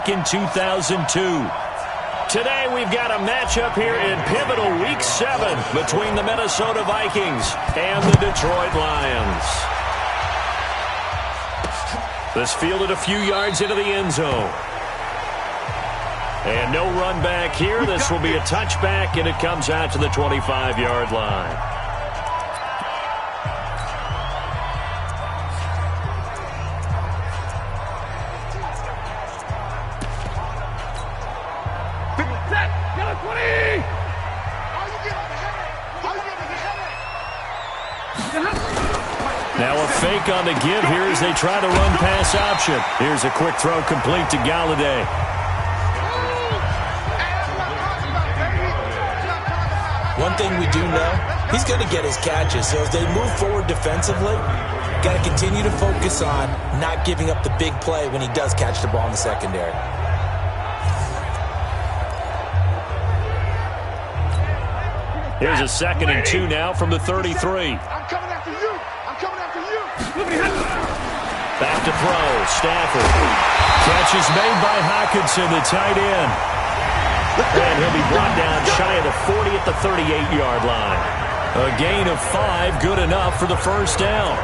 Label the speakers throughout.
Speaker 1: back in 2002. Today we've got a matchup here in pivotal Week 7 between the Minnesota Vikings and the Detroit Lions. This fielded a few yards into the end zone. And no run back here. This will be a touchback, and it comes out to the 25-yard line. Now a fake on the give here as they try to run pass option. Here's a quick throw complete to Galladay.
Speaker 2: One thing we do know, he's going to get his catches. So as they move forward defensively, got to continue to focus on not giving up the big play when he does catch the ball in the secondary.
Speaker 1: Here's a 2nd and 2 now from the 33.
Speaker 3: I'm coming after you. I'm coming after you.
Speaker 1: Back to throw. Stafford. Catch is made by Hockenson, the tight end. And he'll be brought down shy of the 40 at the 38-yard line. A gain of 5, good enough for the first down.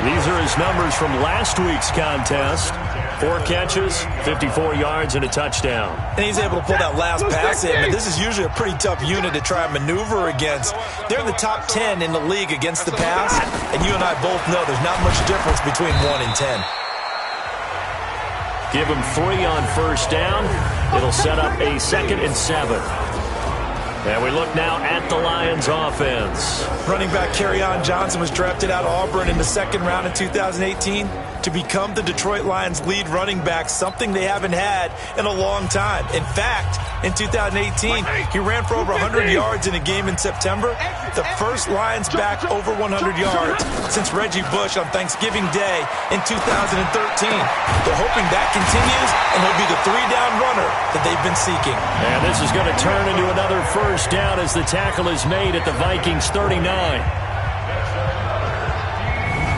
Speaker 1: These are his numbers from last week's contest. 4 catches, 54 yards, and a touchdown.
Speaker 2: And he's able to pull that last pass in, but this is usually a pretty tough unit to try and maneuver against. They're in the top 10 in the league against the pass, and you and I both know there's not much difference between 1 and 10.
Speaker 1: Give him 3 on first down. It'll set up a 2nd and 7. And we look now at the Lions offense.
Speaker 2: Running back Kerryon Johnson was drafted out of Auburn in the 2nd round in 2018 to become the Detroit Lions lead running back, something they haven't had in a long time. In fact, in 2018, he ran for over 100 yards in a game in September, the first Lions back over 100 yards since Reggie Bush on Thanksgiving Day in 2013. They're hoping that continues, and he'll be the 3-down runner that they've been seeking.
Speaker 1: And this is going to turn into another first down as the tackle is made at the Vikings 39.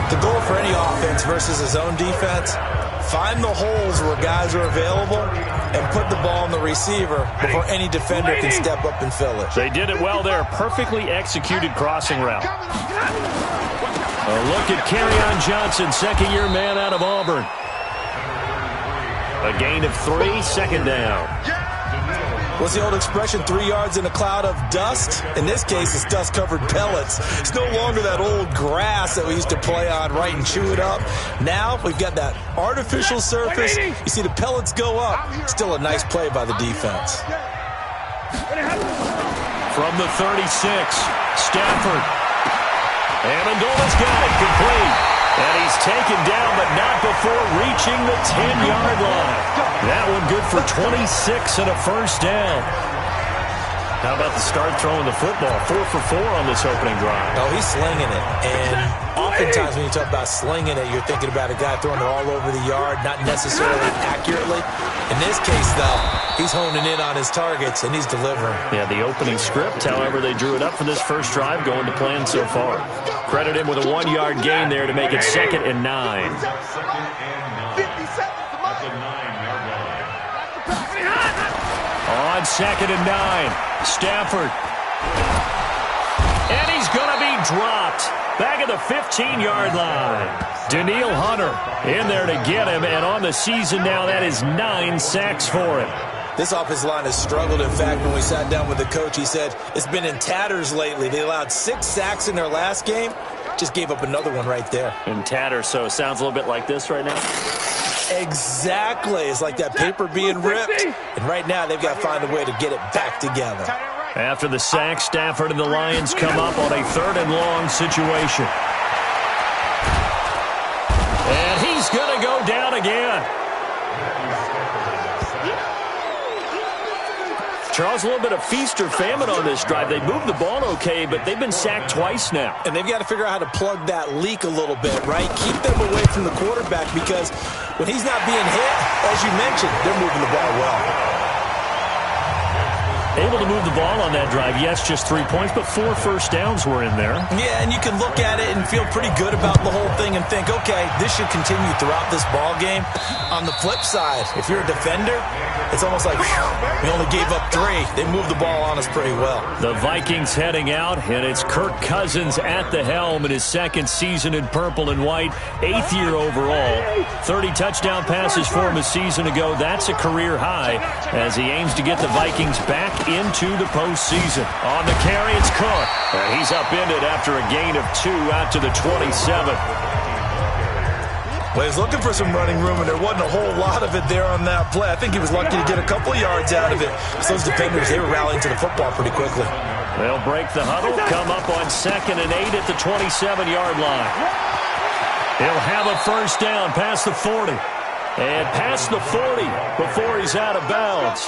Speaker 2: The goal for any offense versus his own defense, find the holes where guys are available and put the ball on the receiver before any defender can step up and fill it.
Speaker 1: They did it well there. Perfectly executed crossing route. A look at Kerryon Johnson, 2nd-year man out of Auburn. A gain of 3, 2nd down.
Speaker 2: What's the old expression, 3 yards in a cloud of dust? In this case, it's dust-covered pellets. It's no longer that old grass that we used to play on, right, and chew it up. Now we've got that artificial surface. You see the pellets go up. Still a nice play by the defense.
Speaker 1: From the 36, Stafford. Amendola's got it complete. And he's taken down, but not before reaching the 10-yard line. That one good for 26 and a first down. How about the start throwing the football? 4 for 4 on this opening drive.
Speaker 2: Oh, he's slinging it. And oftentimes when you talk about slinging it, you're thinking about a guy throwing it all over the yard, not necessarily accurately. In this case, though, he's honing in on his targets, and he's delivering.
Speaker 1: Yeah, the opening script, however, they drew it up for this first drive, going to plan so far. Credit him with a 1-yard gain there to make it 2nd and 9. On 2nd and 9, Stafford. And he's going to be dropped. Back at the 15-yard line. Danielle Hunter in there to get him, and on the season now, that is 9 sacks for him.
Speaker 2: This offensive line has struggled. In fact, when we sat down with the coach, he said it's been in tatters lately. They allowed 6 sacks in their last game. Just gave up another one right there.
Speaker 1: In tatters, so it sounds a little bit like this right now.
Speaker 2: Exactly. It's like that paper being ripped. And right now, they've got to find a way to get it back together.
Speaker 1: After the sack, Stafford and the Lions come up on a 3rd and long situation. And he's going to go down again. Charles, a little bit of feast or famine on this drive. They moved the ball okay, but they've been sacked twice now.
Speaker 2: And they've got to figure out how to plug that leak a little bit, right? Keep them away from the quarterback, because when he's not being hit, as you mentioned, they're moving the ball well.
Speaker 1: Able to move the ball on that drive. Yes, just 3 points, but 4 first downs were in there.
Speaker 2: Yeah, and you can look at it and feel pretty good about the whole thing and think, okay, this should continue throughout this ball game. On the flip side, if you're a defender, it's almost like, we only gave up 3. They moved the ball on us pretty well.
Speaker 1: The Vikings heading out, and it's Kirk Cousins at the helm in his second season in purple and white, 8th year overall. 30 touchdown passes for him a season ago. That's a career high as he aims to get the Vikings back into the postseason. On the carry, it's Cook. And he's upended after a gain of 2 out to the 27.
Speaker 2: Well, he's looking for some running room, and there wasn't a whole lot of it there on that play. I think he was lucky to get a couple of yards out of it. So those defenders, they were rallying to the football pretty quickly.
Speaker 1: They'll break the huddle, come up on 2nd and 8 at the 27-yard line. He'll have a first down past the 40. And past the 40 before he's out of bounds.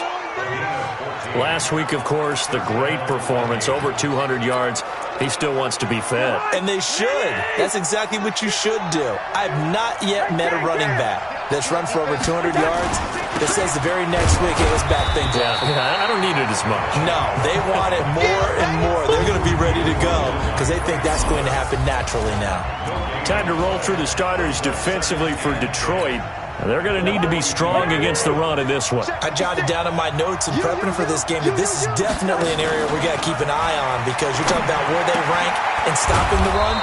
Speaker 1: Last week, of course, the great performance, over 200 yards. He still wants to be fed.
Speaker 2: And they should. That's exactly what you should do. I've not yet met a running back that's run for over 200 yards that says the very next week, hey, let's back things up.
Speaker 1: Yeah, I don't need it as much.
Speaker 2: No, they want it more and more. They're going to be ready to go because they think that's going to happen naturally now.
Speaker 1: Time to roll through the starters defensively for Detroit. They're going to need to be strong against the run in this one.
Speaker 2: I jotted down in my notes and prepping for this game that this is definitely an area we got to keep an eye on because you're talking about where they rank in stopping the run.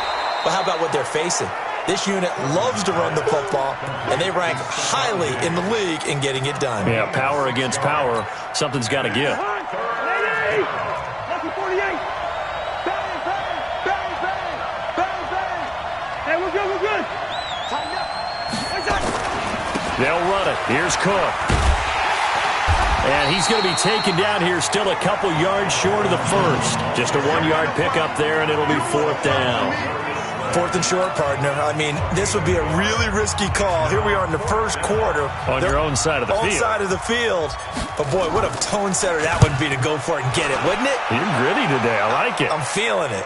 Speaker 2: But how about what they're facing? This unit loves to run the football, and they rank highly in the league in getting it done.
Speaker 1: Yeah, power against power. Something's got to give.
Speaker 3: Hey, we're good.
Speaker 1: They'll run it. Here's Cook. And he's going to be taken down here, still a couple yards short of the first. Just a 1-yard pickup there, and it'll be 4th down.
Speaker 2: 4th and short, partner. I mean, this would be a really risky call. Here we are in the first quarter.
Speaker 1: On your own side of the field.
Speaker 2: Own side of the field. But, boy, what a tone setter that would be to go for it and get it, wouldn't it?
Speaker 1: You're gritty today. I like it.
Speaker 2: I'm feeling it.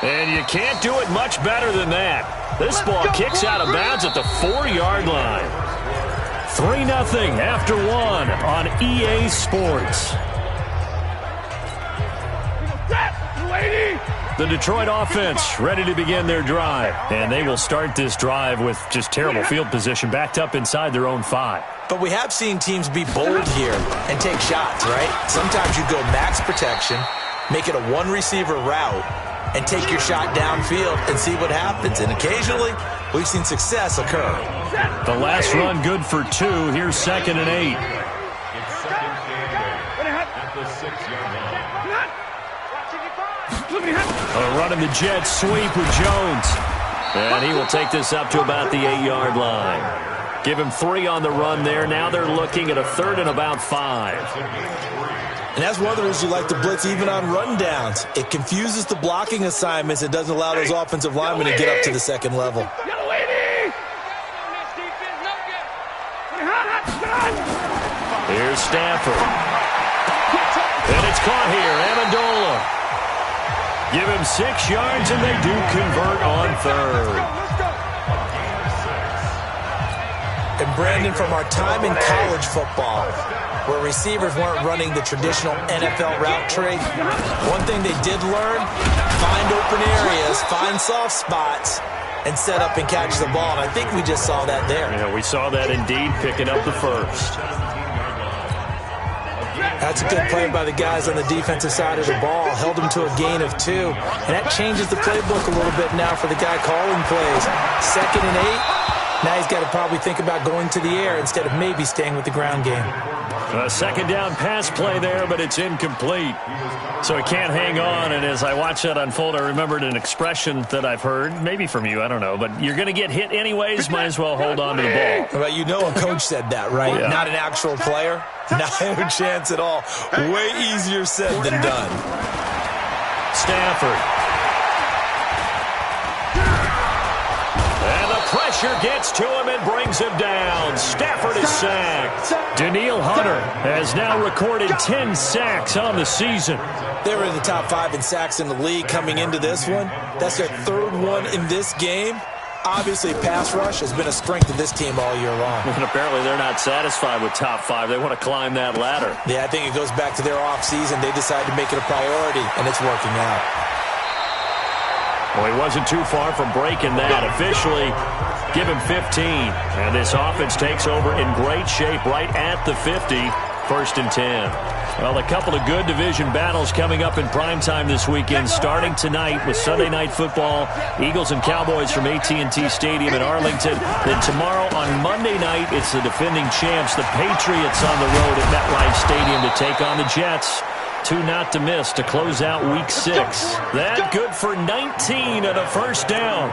Speaker 2: And
Speaker 1: you can't do it much better than that. This ball kicks out of bounds at the 4-yard line. 3-0 after 1 on EA Sports. The Detroit offense ready to begin their drive. And they will start this drive with just terrible field position, backed up inside their own 5.
Speaker 2: But we have seen teams be bold here and take shots, right? Sometimes you go max protection, make it a one-receiver route, and take your shot downfield and see what happens. And occasionally, we've seen success occur.
Speaker 1: The last run good for 2. Here's 2nd and 8. Running the jet sweep with Jones. And he will take this up to about the 8-yard line. Give him 3 on the run there. Now they're looking at a 3rd and about 5.
Speaker 2: And that's one of the reasons you like to blitz even on rundowns. It confuses the blocking assignments. It doesn't allow those offensive linemen to get up to the second level.
Speaker 1: Here's Stafford. And it's caught here. Amendola. Give him 6 yards, and they do convert on 3rd.
Speaker 2: And Brandon, from our time in college football, where receivers weren't running the traditional NFL route tree, one thing they did learn, find open areas, find soft spots, and set up and catch the ball. And I think we just saw that there.
Speaker 1: Yeah, we saw that indeed, picking up the first.
Speaker 2: That's a good play by the guys on the defensive side of the ball. Held them to a gain of 2. And that changes the playbook a little bit now for the guy calling plays. 2nd and 8. Now he's got to probably think about going to the air instead of maybe staying with the ground game.
Speaker 1: A 2nd down pass play there, but it's incomplete. So he can't hang on, and as I watch that unfold, I remembered an expression that I've heard, maybe from you, I don't know, but you're going to get hit anyways, might as well hold on to the ball.
Speaker 2: Well, you know a coach said that, right?
Speaker 1: Yeah.
Speaker 2: Not an actual player. Not a chance at all. Way easier said than done.
Speaker 1: Stafford. And the pressure gets to him and brings him down. Stafford is sacked. Danielle Hunter has now recorded 10 sacks on the season.
Speaker 2: They were in the top 5 in sacks in the league coming into this one. That's their 3rd one in this game. Obviously, pass rush has been a strength of this team all year long.
Speaker 1: And apparently they're not satisfied with top 5. They want to climb that ladder.
Speaker 2: Yeah, I think it goes back to their offseason. They decided to make it a priority, and it's working out.
Speaker 1: Well, he wasn't too far from breaking that. Officially, give him 15. And this offense takes over in great shape right at the 50. 1st and 10. Well, a couple of good division battles coming up in primetime this weekend, starting tonight with Sunday Night Football, Eagles and Cowboys from AT&T Stadium in Arlington. Then tomorrow on Monday night, it's the defending champs, the Patriots, on the road at MetLife Stadium to take on the Jets. 2 not to miss to close out Week 6. That good for 19 and a first down.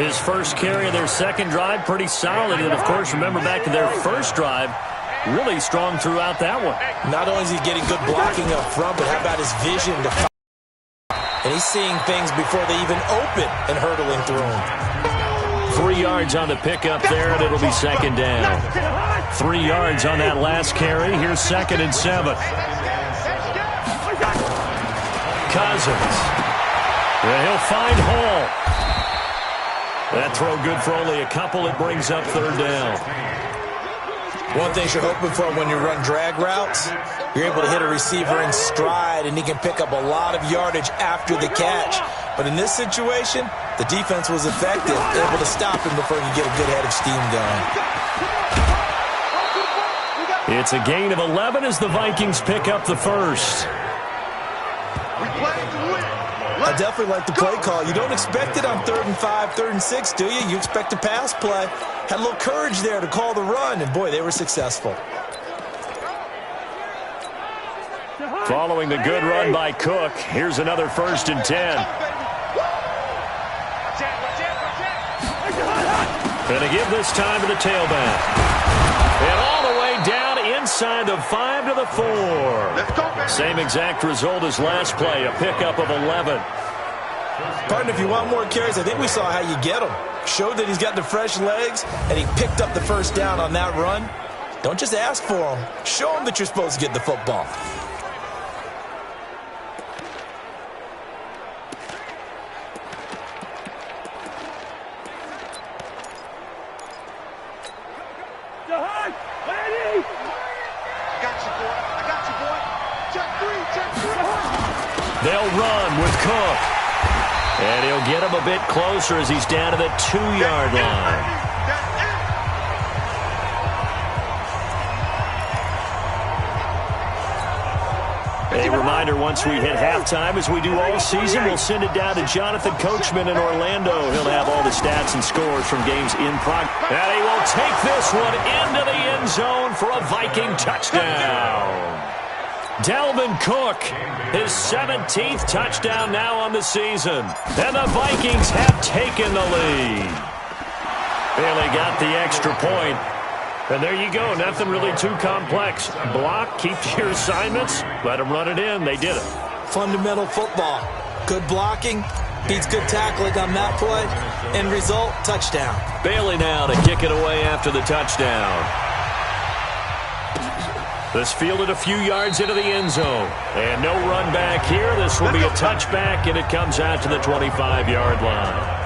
Speaker 1: His first carry of their second drive, pretty solid. And, of course, remember back to their first drive, really strong throughout that one.
Speaker 2: Not only is he getting good blocking up front, but how about his vision to find? And he's seeing things before they even open and hurdling through them.
Speaker 1: 3 yards on the pickup there, and it'll be second down. 3 yards on that last carry. Here's 2nd and 7. Cousins. And he'll find Hall. That throw good for only a couple. It brings up 3rd down.
Speaker 2: One thing you're hoping for when you run drag routes, you're able to hit a receiver in stride, and he can pick up a lot of yardage after the catch. But in this situation, the defense was effective, able to stop him before he could get a good head of steam going.
Speaker 1: It's a gain of 11 as the Vikings pick up the first.
Speaker 2: I definitely like the play call. You don't expect it on 3rd and 5, 3rd and 6, do you? You expect a pass play. Had a little courage there to call the run, and, boy, they were successful.
Speaker 1: Following the good run by Cook, here's another 1st and 10. Going to give this time to the tailback. And all the way down inside the 5 to the 4. Same exact result as last play, a pickup of 11.
Speaker 2: Partner, if you want more carries, I think we saw how you get them. Showed that he's got the fresh legs, and he picked up the first down on that run. Don't just ask for them. Show them that you're supposed to get the football.
Speaker 1: They'll run with Cook. And he'll get him a bit closer as he's down to the 2-yard line. A reminder, once we hit halftime, as we do all season, we'll send it down to Jonathan Coachman in Orlando. He'll have all the stats and scores from games in progress. And he will take this one into the end zone for a Viking touchdown. Dalvin Cook, his 17th touchdown now on the season. And the Vikings have taken the lead. Bailey got the extra point. And there you go. Nothing really too complex. Block, keep to your assignments, let them run it in. They did it.
Speaker 2: Fundamental football. Good blocking beats good tackling on that play. End result, touchdown.
Speaker 1: Bailey now to kick it away after the touchdown. This fielded a few yards into the end zone. And no run back here. This will be a touchback, and it comes out to the 25-yard line.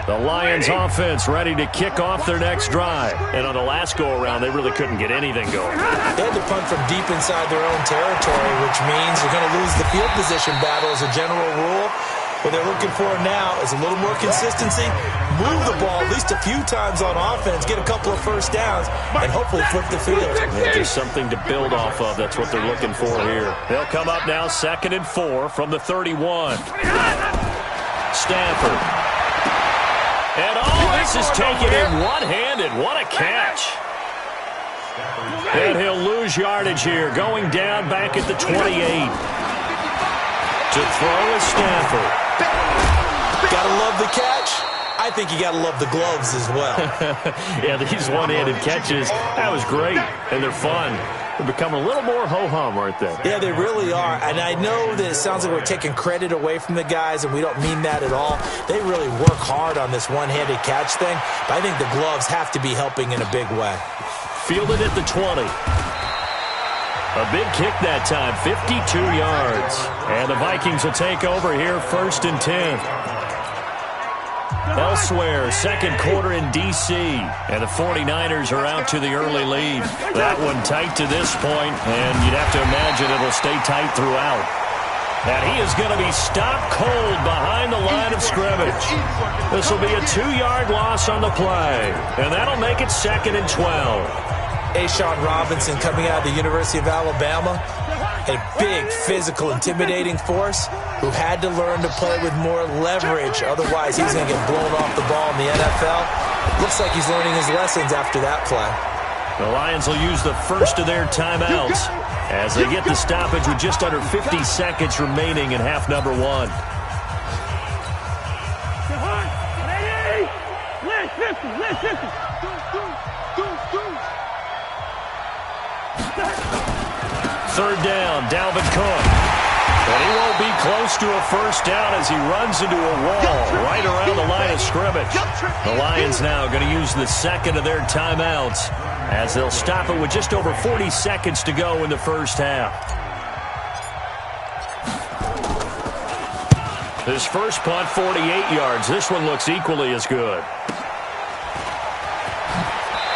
Speaker 1: The Lions offense ready to kick off their next drive. And on the last go-around, they really couldn't get anything going.
Speaker 2: They had to punt from deep inside their own territory, which means they're going to lose the field position battle as a general rule. What they're looking for now is a little more consistency, move the ball at least a few times on offense, get a couple of first downs, and hopefully flip the field.
Speaker 1: Yeah, just something to build off of. That's what they're looking for here. They'll come up now 2nd and 4 from the 31. Stafford. And this is taken in one-handed. What a catch. And he'll lose yardage here, going down back at the 28. To throw is Stafford.
Speaker 2: Gotta love the catch. I think you gotta love the gloves as well.
Speaker 1: Yeah, these one-handed catches, that was great. And they're fun. They're becoming a little more ho-hum, aren't they?
Speaker 2: Yeah, they really are. And I know that it sounds like we're taking credit away from the guys, and we don't mean that at all. They really work hard on this one-handed catch thing, but I think the gloves have to be helping in a big way.
Speaker 1: Fielded at the 20. A big kick that time, 52 yards. And the Vikings will take over here, 1st and 10. Elsewhere, second quarter in D.C., and the 49ers are out to the early lead. That one tight to this point, and you'd have to imagine it'll stay tight throughout. And he is going to be stopped cold behind the line of scrimmage. This will be a 2-yard loss on the play, and that'll make it 2nd and 12.
Speaker 2: A'Shawn Robinson coming out of the University of Alabama, a big, physical, intimidating force who had to learn to play with more leverage. Otherwise, he's going to get blown off the ball in the NFL. Looks like he's learning his lessons after that play.
Speaker 1: The Lions will use the first of their timeouts as they get the stoppage with just under 50 seconds remaining in half number 1. Third down, Dalvin Cook. And he won't be close to a first down as he runs into a wall right around the line of scrimmage. The Lions now going to use the second of their timeouts as they'll stop it with just over 40 seconds to go in the first half. His first punt, 48 yards. This one looks equally as good.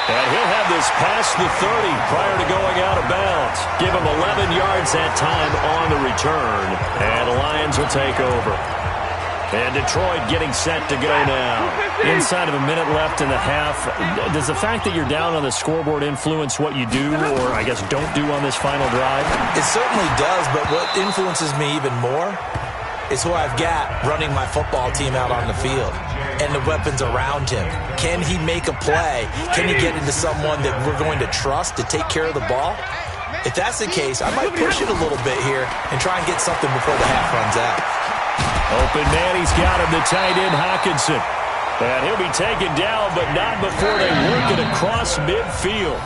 Speaker 1: And he'll have this past the 30 prior to going out of bounds. Give him 11 yards that time on the return. And the Lions will take over. And Detroit getting set to go now. Inside of a minute left in the half, does the fact that you're down on the scoreboard influence what you do, or I guess don't do on this final drive?
Speaker 2: It certainly does, but what influences me even more is who I've got running my football team out on the field and the weapons around him. Can he make a play? Can he get into someone that we're going to trust to take care of the ball? If that's the case, I might push it a little bit here and try and get something before the half runs out.
Speaker 1: Open man, he's got him, the tight end Hockenson. And he'll be taken down, but not before they work it across midfield.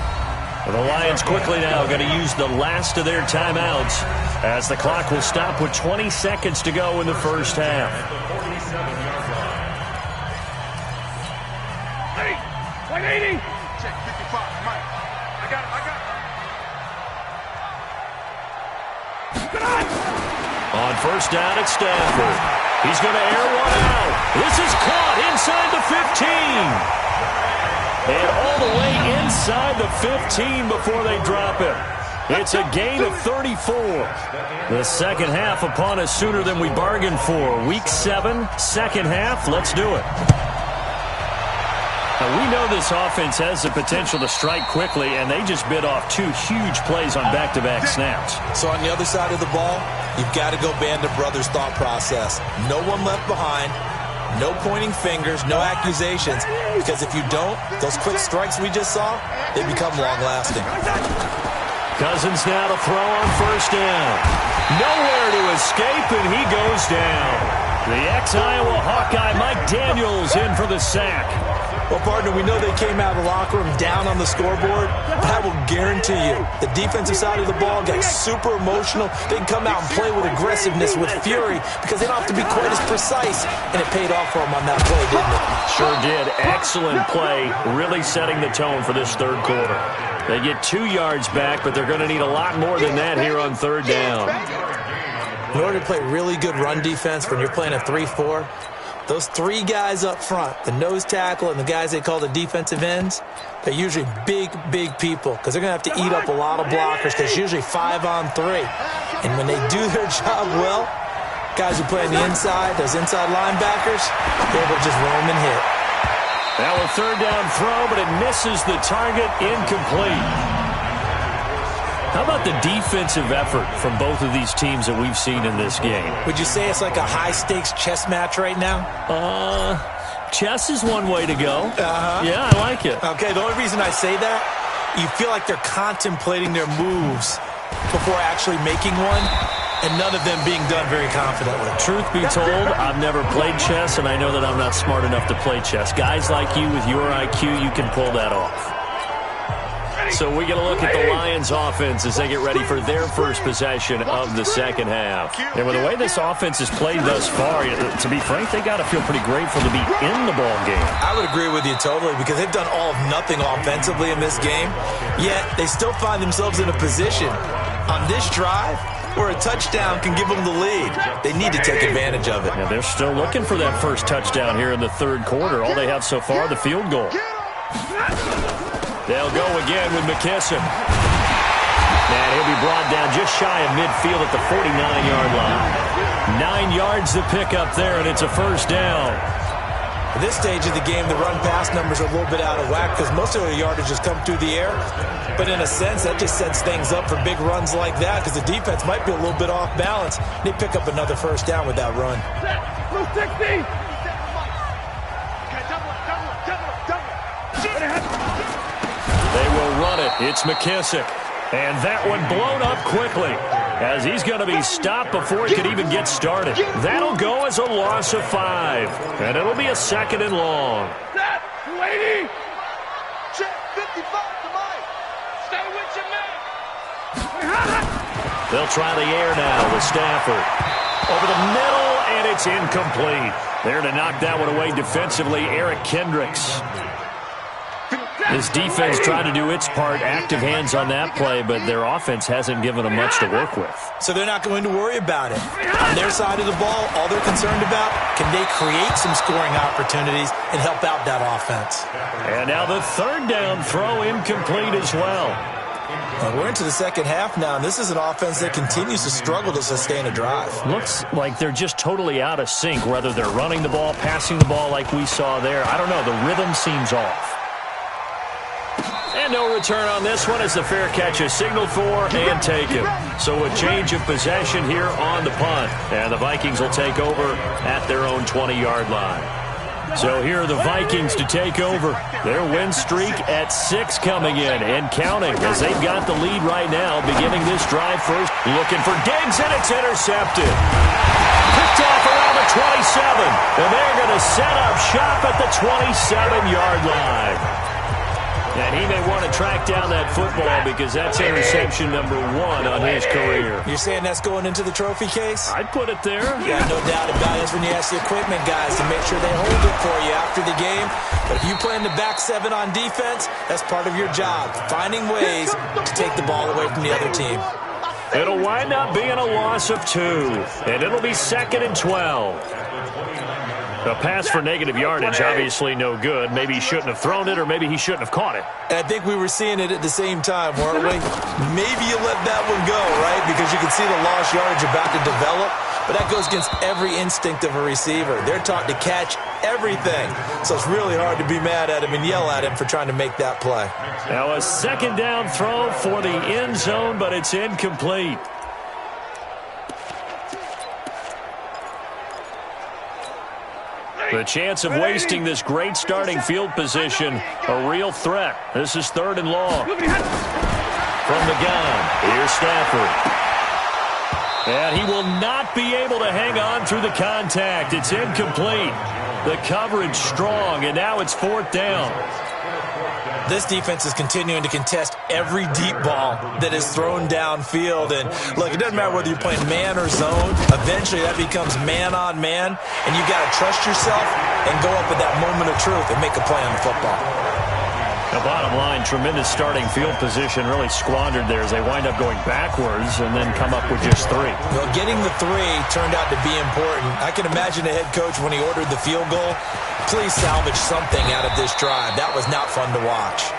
Speaker 1: The Lions quickly now going to use the last of their timeouts as the clock will stop with 20 seconds to go in the first half.
Speaker 3: Check 55, Mike. I got it.
Speaker 1: On first down at Stanford. He's going to air one out. This is caught inside the 15. And all the way inside the 15 before they drop him. It's a gain of 34. The second half upon us sooner than we bargained for. Week 7, second half. Let's do it. Now, we know this offense has the potential to strike quickly, and they just bit off 2 huge plays on back-to-back snaps.
Speaker 2: So on the other side of the ball, you've got to go Band of Brothers thought process. No one left behind. No pointing fingers, no accusations, because if you don't, those quick strikes we just saw, they become long-lasting.
Speaker 1: Cousins now to throw on first down. Nowhere to escape, and he goes down. The ex-Iowa Hawkeye Mike Daniels in for the sack.
Speaker 2: Well, partner, we know they came out of the locker room down on the scoreboard, but I will guarantee you the defensive side of the ball got super emotional. They can come out and play with aggressiveness, with fury, because they don't have to be quite as precise, and it paid off for them on that play, didn't it?
Speaker 1: Sure did. Excellent play, really setting the tone for this third quarter. They get 2 yards back, but they're going to need a lot more than that here on third down.
Speaker 2: In order to play really good run defense when you're playing a 3-4, those 3 guys up front, the nose tackle and the guys they call the defensive ends, they're usually big, big people because they're going to have to eat up a lot of blockers because it's usually 5 on 3. And when they do their job well, guys who play on the inside, those inside linebackers, they're able to just roam and hit.
Speaker 1: Now a third down throw, but it misses the target, incomplete. How about the defensive effort from both of these teams that we've seen in this game?
Speaker 2: Would you say it's like a high-stakes chess match right now?
Speaker 1: Chess is one way to go. Yeah, I like it.
Speaker 2: Okay, the only reason I say that, you feel like they're contemplating their moves before actually making one, and none of them being done very confidently.
Speaker 1: Truth be told, I've never played chess, and I know that I'm not smart enough to play chess. Guys like you with your IQ, you can pull that off. So we get a look at the Lions offense as they get ready for their first possession of the second half. And with the way this offense has played thus far, to be frank, they got to feel pretty grateful to be in the ball game.
Speaker 2: I would agree with you totally because they've done all of nothing offensively in this game, yet they still find themselves in a position On this drive, where a touchdown can give them the lead, they need to take advantage of it.
Speaker 1: Yeah, they're still looking for that first touchdown here in the third quarter. All they have so far, the field goal. They'll go again with McKissick. And he'll be brought down just shy of midfield at the 49-yard line. 9 yards to pick up there, and it's a first down.
Speaker 2: At this stage of the game, the run-pass numbers are a little bit out of whack because most of the yardage has come through the air. But in a sense, that just sets things up for big runs like that because the defense might be a little bit off balance. They pick up another first down with that run.
Speaker 3: Blue 60.
Speaker 1: They will run it. It's McKissick. And that one blown up quickly as he's going to be stopped before he could even get started. That'll go as a loss of 5. And it'll be a second and long.
Speaker 3: Set, 280. Check 55 to Mike. Stay with your man.
Speaker 1: They'll try the air now with Stafford. Over the middle, and it's incomplete. There to knock that one away defensively, Eric Kendricks. This defense trying to do its part, active hands on that play, but their offense hasn't given them much to work with.
Speaker 2: So they're not going to worry about it. On their side of the ball, all they're concerned about, can they create some scoring opportunities and help out that offense?
Speaker 1: And now the third down throw incomplete as well.
Speaker 2: Well, we're into the second half now, and this is an offense that continues to struggle to sustain a drive.
Speaker 1: Looks like they're just totally out of sync, whether they're running the ball, passing the ball like we saw there. I don't know. The rhythm seems off. And no return on this one as the fair catch is signaled for and taken. So a change of possession here on the punt. And the Vikings will take over at their own 20-yard line. So here are the Vikings to take over. Their win streak at 6 coming in and counting as they've got the lead right now, beginning this drive first. Looking for Diggs, and it's intercepted. Picked off around the 27. And they're going to set up shop at the 27-yard line. And he may want to track down that football because that's interception number 1 on his career.
Speaker 2: You're saying that's going into the trophy case?
Speaker 1: I'd put it there.
Speaker 2: Yeah, no doubt about it. That's when you ask the equipment guys to make sure they hold it for you after the game. But if you play in the back 7 on defense, that's part of your job, finding ways to take the ball away from the other team.
Speaker 1: It'll wind up being a loss of 2, and it'll be 2nd and 12. A pass for negative yardage, obviously no good. Maybe he shouldn't have thrown it, or maybe he shouldn't have caught it.
Speaker 2: And I think we were seeing it at the same time, weren't we? Maybe you let that one go, right? Because you can see the lost yardage about to develop. But that goes against every instinct of a receiver. They're taught to catch everything. So it's really hard to be mad at him and yell at him for trying to make that play.
Speaker 1: Now a second down throw for the end zone, but it's incomplete. The chance of wasting this great starting field position, a real threat. This is 3rd and long. From the gun, here's Stafford. And he will not be able to hang on through the contact. It's incomplete. The coverage strong, and now it's 4th down.
Speaker 2: This defense is continuing to contest every deep ball that is thrown downfield. And, look, it doesn't matter whether you're playing man or zone. Eventually, that becomes man-on-man, and you've got to trust yourself and go up at that moment of truth and make a play on the football.
Speaker 1: The bottom line, tremendous starting field position, really squandered there as they wind up going backwards and then come up with just 3.
Speaker 2: Well, getting the 3 turned out to be important. I can imagine the head coach when he ordered the field goal. Please salvage something out of this drive. That was not fun to watch.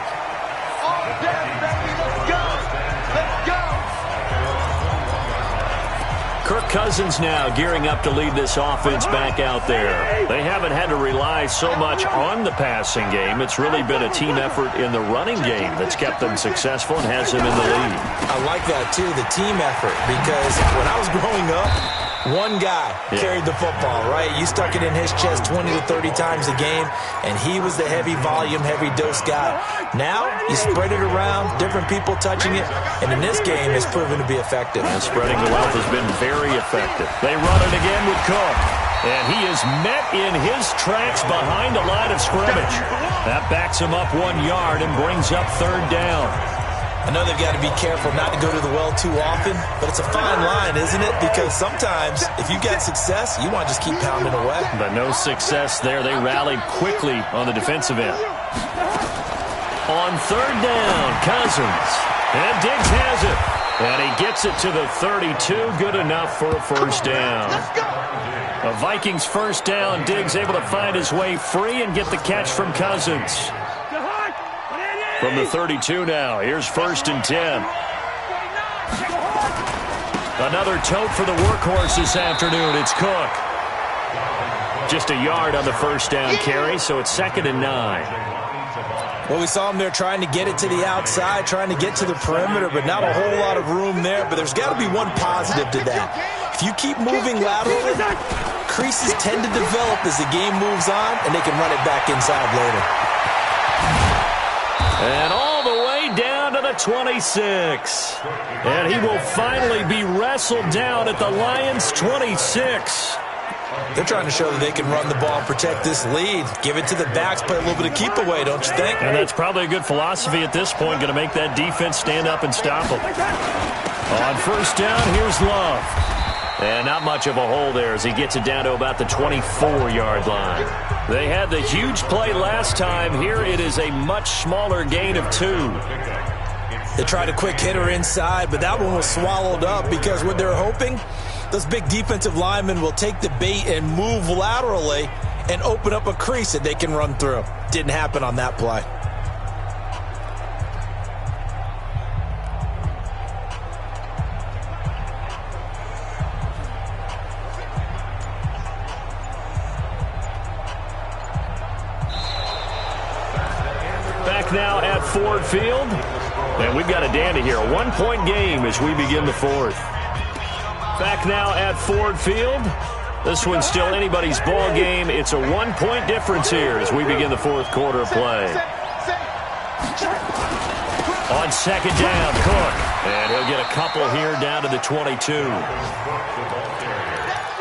Speaker 3: All day, baby, let's go. Let's go.
Speaker 1: Kirk Cousins now gearing up to lead this offense back out there. They haven't had to rely so much on the passing game. It's really been a team effort in the running game that's kept them successful and has them in the lead.
Speaker 2: I like that, too, the team effort, because when I was growing up, one guy carried the football, right? You stuck it in his chest 20 to 30 times a game, and he was the heavy volume, heavy dose guy. Now, you spread it around, different people touching it, and in this game, it's proven to be effective.
Speaker 1: And spreading the wealth has been very effective. They run it again with Cook, and he is met in his tracks behind the line of scrimmage. That backs him up 1 yard and brings up 3rd down.
Speaker 2: I know they've got to be careful not to go to the well too often, but it's a fine line, isn't it? Because sometimes, if you get success, you want to just keep pounding away.
Speaker 1: But no success there. They rallied quickly on the defensive end. On 3rd down, Cousins. And Diggs has it. And he gets it to the 32. Good enough for a first down. A Vikings first down. Diggs able to find his way free and get the catch from Cousins. From the 32 now. Here's 1st and 10. Another tote for the workhorse this afternoon. It's Cook. Just a yard on the first down carry, so it's 2nd and 9.
Speaker 2: Well, we saw him there trying to get it to the outside, trying to get to the perimeter, but not a whole lot of room there. But there's got to be one positive to that. If you keep moving laterally, creases tend to develop as the game moves on, and they can run it back inside later.
Speaker 1: And all the way down to the 26. And he will finally be wrestled down at the Lions' 26.
Speaker 2: They're trying to show that they can run the ball and protect this lead. Give it to the backs, play a little bit of keep away, don't you think?
Speaker 1: And that's probably a good philosophy at this point, going to make that defense stand up and stop them. On first down, here's Love. And not much of a hole there as he gets it down to about the 24-yard line. They had the huge play last time. Here it is a much smaller gain of 2.
Speaker 2: They tried a quick hitter inside, but that one was swallowed up because what they're hoping, those big defensive linemen will take the bait and move laterally and open up a crease that they can run through. Didn't happen on that play.
Speaker 1: Back now at Ford Field. And we've got a dandy here. A 1-point game as we begin the 4th. Back now at Ford Field. This one's still anybody's ball game. It's a 1-point difference here as we begin the 4th quarter of play. On 2nd down, Cook. And he'll get a couple here down to the 22.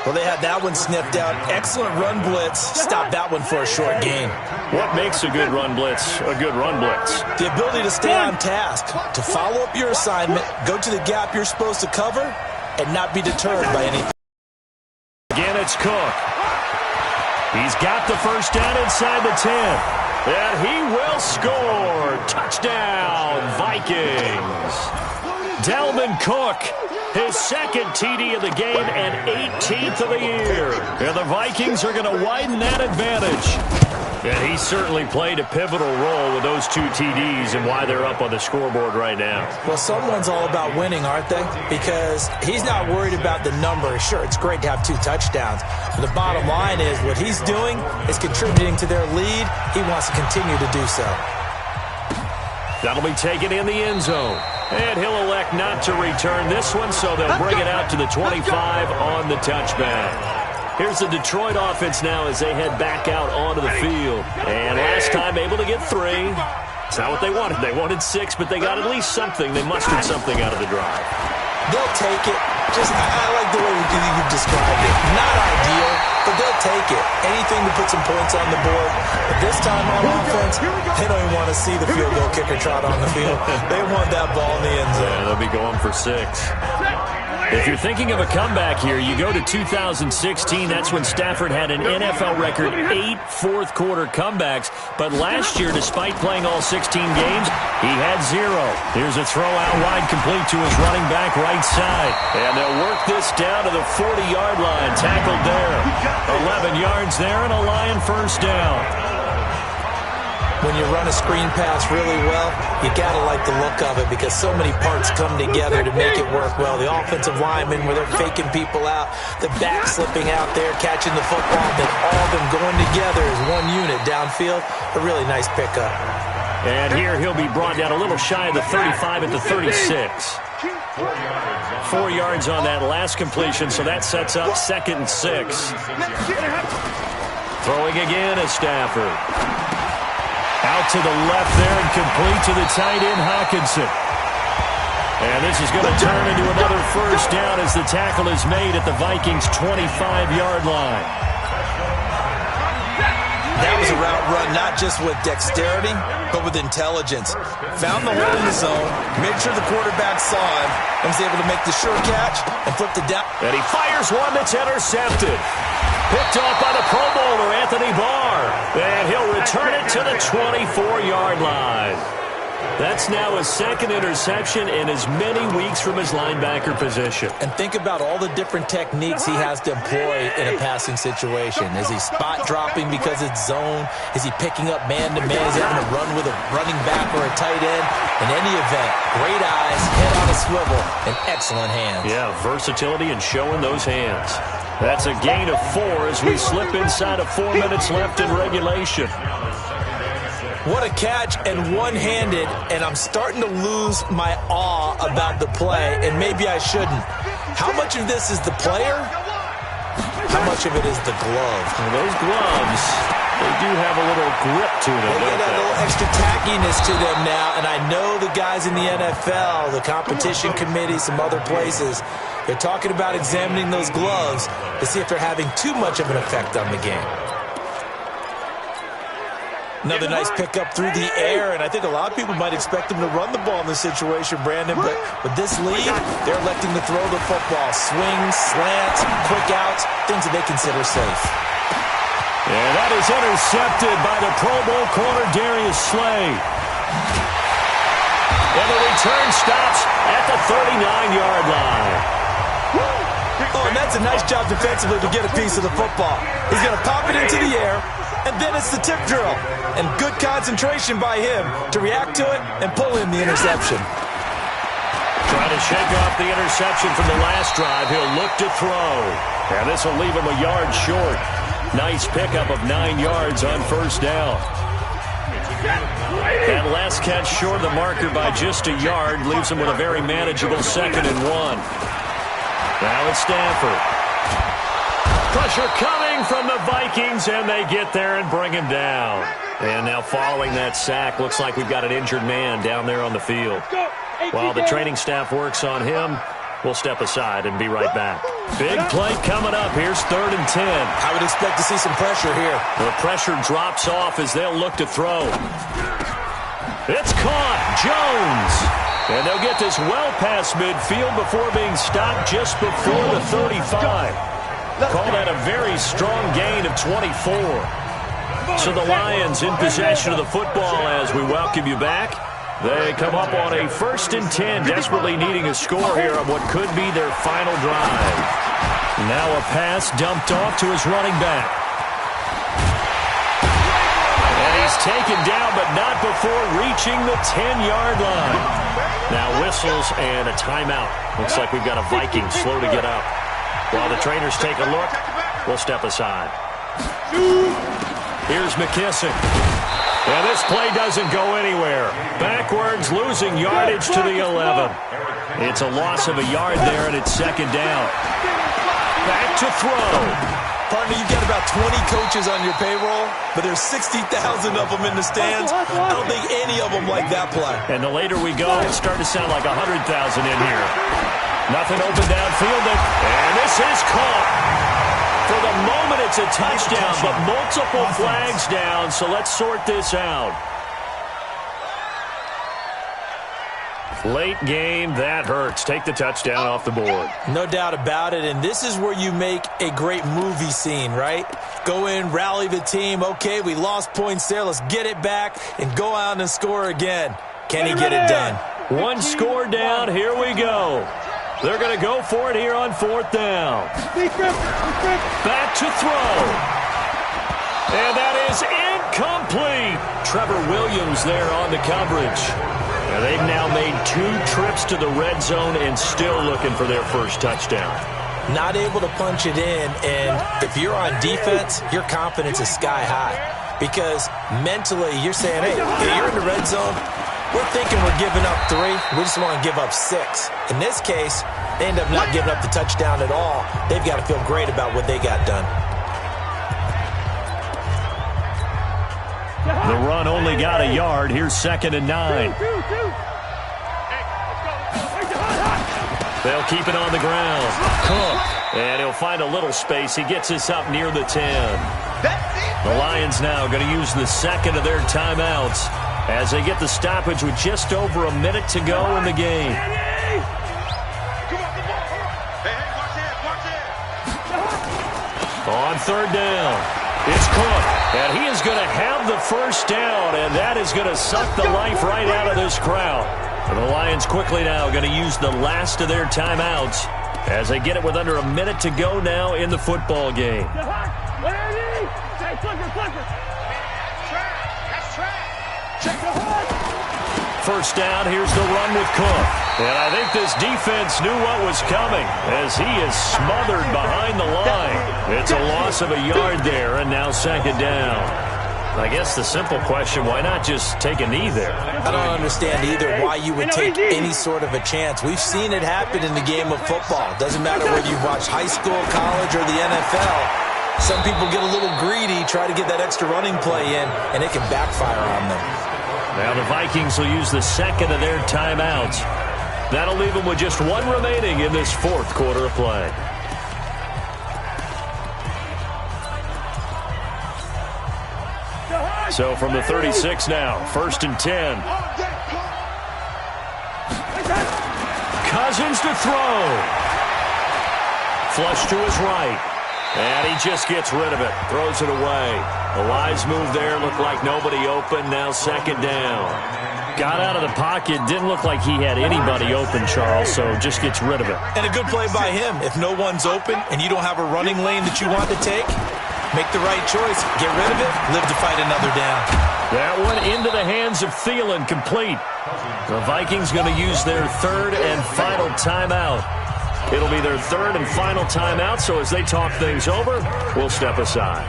Speaker 2: Well, they had that one sniffed out. Excellent run blitz. Stop that one for a short gain.
Speaker 1: What makes a good run blitz a good run blitz?
Speaker 2: The ability to stay on task, to follow up your assignment, go to the gap you're supposed to cover, and not be deterred by anything.
Speaker 1: Again, it's Cook. He's got the first down inside the 10. And he will score. Touchdown, Vikings. Dalvin Cook, his 2nd TD of the game and 18th of the year. And the Vikings are going to widen that advantage. And he certainly played a pivotal role with those 2 TDs and why they're up on the scoreboard right now.
Speaker 2: Well, someone's all about winning, aren't they? Because he's not worried about the number. Sure, it's great to have 2 touchdowns. But the bottom line is what he's doing is contributing to their lead. He wants to continue to do so.
Speaker 1: That'll be taken in the end zone. And he'll elect not to return this one, so they'll bring it out to the 25 on the touchback. Here's the Detroit offense now as they head back out onto the field. And last time able to get 3. It's not what they wanted. They wanted 6, but they got at least something. They mustered something out of the drive.
Speaker 2: They'll take it. I like the way you described it. Not ideal, but they'll take it. Anything to put some points on the board. But this time on offense, they don't even want to see the field goal kicker trot on the field. They want that ball in the end zone.
Speaker 1: Yeah, they'll be going for 6. If you're thinking of a comeback here, you go to 2016. That's when Stafford had an NFL record 8 fourth-quarter comebacks. But last year, despite playing all 16 games, he had 0. Here's a throw out wide complete to his running back right side. And they'll work this down to the 40-yard line. Tackled there. 11 yards there and a Lion first down.
Speaker 2: When you run a screen pass really well, you got to like the look of it because so many parts come together to make it work well. The offensive linemen, where they're faking people out, the back slipping out there, catching the football, then all of them going together as one unit downfield. A really nice pickup.
Speaker 1: And here he'll be brought down a little shy of the 35 at the 36. 4 yards on that last completion, so that sets up 2nd and 6. Throwing again is Stafford. Out to the left there and complete to the tight end, Hawkinson. And this is going to turn into another first down as the tackle is made at the Vikings' 25-yard line.
Speaker 2: That was a route run not just with dexterity, but with intelligence. Found the hole in the zone, made sure the quarterback saw him, and was able to make the sure catch and flipped it down.
Speaker 1: And he fires one that's intercepted. Picked off by the Pro Bowler, Anthony Barr. And he'll return it to the 24-yard line. That's now his second interception in as many weeks from his linebacker position.
Speaker 2: And think about all the different techniques he has to employ in a passing situation. Is he spot dropping because it's zone? Is he picking up man-to-man? Is he having to run with a running back or a tight end? In any event, great eyes, head on a swivel, and excellent hands.
Speaker 1: Yeah, versatility and showing those hands. That's a gain of 4 as we slip inside of 4 minutes left in regulation.
Speaker 2: What a catch, and one-handed, and I'm starting to lose my awe about the play, and maybe I shouldn't. How much of this is the player? How much of it is the glove?
Speaker 1: Well, those gloves, they do have a little grip to them.
Speaker 2: They get a little extra tackiness to them now, and I know the guys in the NFL, the competition committee, some other places, they're talking about examining those gloves to see if they're having too much of an effect on the game. Another nice pickup through the air, and I think a lot of people might expect them to run the ball in this situation, Brandon, but with this lead, they're electing to throw the football. Swings, slants, quick outs, things that they consider safe.
Speaker 1: And that is intercepted by the Pro Bowl corner, Darius Slay. And the return stops at the 39-yard line.
Speaker 2: Oh, and that's a nice job defensively to get a piece of the football. He's going to pop it into the air, and then it's the tip drill. And good concentration by him to react to it and pull in the interception.
Speaker 1: Trying to shake off the interception from the last drive. He'll look to throw. And this will leave him a yard short. Nice pickup of 9 yards on first down. That last catch short of the marker by just a yard leaves him with a very manageable 2nd and 1. Now it's Stafford. Pressure coming from the Vikings, and they get there and bring him down. And now following that sack, looks like we've got an injured man down there on the field. While the training staff works on him, we'll step aside and be right back. Big play coming up. Here's 3rd and 10.
Speaker 2: I would expect to see some pressure here.
Speaker 1: The pressure drops off as they'll look to throw. It's caught. Jones. And they'll get this well past midfield before being stopped just before the 35. Call that a very strong gain of 24. So the Lions in possession of the football as we welcome you back. They come up on a 1st and 10, desperately needing a score here on what could be their final drive. Now a pass dumped off to his running back. And he's taken down, but not before reaching the 10-yard line. Now whistles and a timeout. Looks like we've got a Viking slow to get up. While the trainers take a look, we'll step aside. Here's McKissick. And this play doesn't go anywhere. Backwards, losing yardage to the 11. It's a loss of a yard there, and it's 2nd down. Back to throw.
Speaker 2: Partner, you've got about 20 coaches on your payroll, but there's 60,000 of them in the stands. I don't think any of them like that play.
Speaker 1: And the later we go, it's starting to sound like 100,000 in here. Nothing open downfield, and this is caught. For the moment, it's a touchdown, but multiple flags down, so let's sort this out. Late game, that hurts. Take the touchdown off the board.
Speaker 2: No doubt about it, and this is where you make a great movie scene, right? Go in, rally the team. Okay, we lost points there. Let's get it back and go out and score again. Can he get it done?
Speaker 1: One score down. Here we go. They're going to go for it here on 4th down. Back to throw. And that is incomplete. Trevor Williams there on the coverage. And they've now made 2 trips to the red zone and still looking for their first touchdown.
Speaker 2: Not able to punch it in, and if you're on defense, your confidence is sky high. Because mentally, you're saying, hey, you're in the red zone. We're thinking we're giving up 3. We just want to give up 6. In this case, they end up not giving up the touchdown at all. They've got to feel great about what they got done.
Speaker 1: The run only got a yard. Here's 2nd and 9. They'll keep it on the ground. Cook. And he'll find a little space. He gets us up near the 10. The Lions now going to use the 2nd of their timeouts as they get the stoppage with just over a minute to go in the game. On 3rd down, It's Cook, and he is going to have the first down, and that is going to suck the life right out of this crowd. And the Lions quickly now going to use the last of their timeouts as they get it with under a minute to go now in the football game. First down, here's the run with Cook. And I think this defense knew what was coming as he is smothered behind the line. It's a loss of a yard there, and now second down. I guess the simple question, why not just take a knee there?
Speaker 2: I don't understand either why you would take any sort of a chance. We've seen it happen in the game of football. Doesn't matter whether you've watched high school, college, or the NFL. Some people get a little greedy, try to get that extra running play in, and it can backfire on them.
Speaker 1: Now the Vikings will use the second of their timeouts. That'll leave them with just one remaining in this fourth quarter of play. So from the 36 now, 1st and 10. Cousins to throw. Flush to his right. And he just gets rid of it. Throws it away. The wise move there. Looked like nobody open. Now second down. Got out of the pocket. Didn't look like he had anybody open, Charles, so just gets rid of it.
Speaker 2: And a good play by him. If no one's open and you don't have a running lane that you want to take, make the right choice. Get rid of it. Live to fight another down.
Speaker 1: That one into the hands of Thielen, complete. The Vikings going to use their third and final timeout. It'll be their third and final timeout, so as they talk things over, we'll step aside.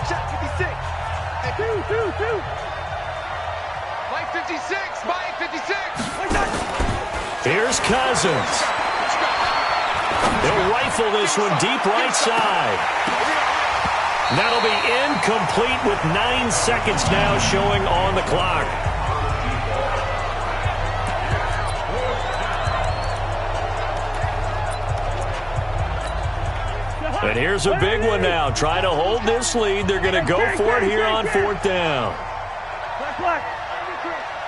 Speaker 3: Check 56. 56. Mike 56.
Speaker 1: Here's Cousins. They'll rifle this one deep right side. That'll be incomplete with 9 seconds now showing on the clock. And here's a big one now. Trying to hold this lead. They're going to go for it here on 4th down.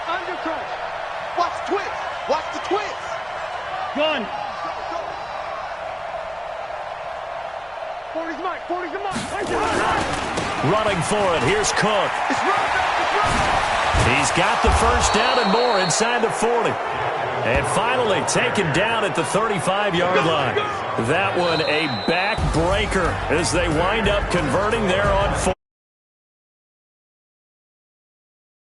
Speaker 3: Under crunch. Watch the twist. Watch the twist. Gun. 40's Mike. 40's the Mike.
Speaker 1: Running for it. Here's Cook. He's got the first down and more inside the 40. And finally taken down at the 35-yard line. That one a backbreaker as they wind up converting there on 4th.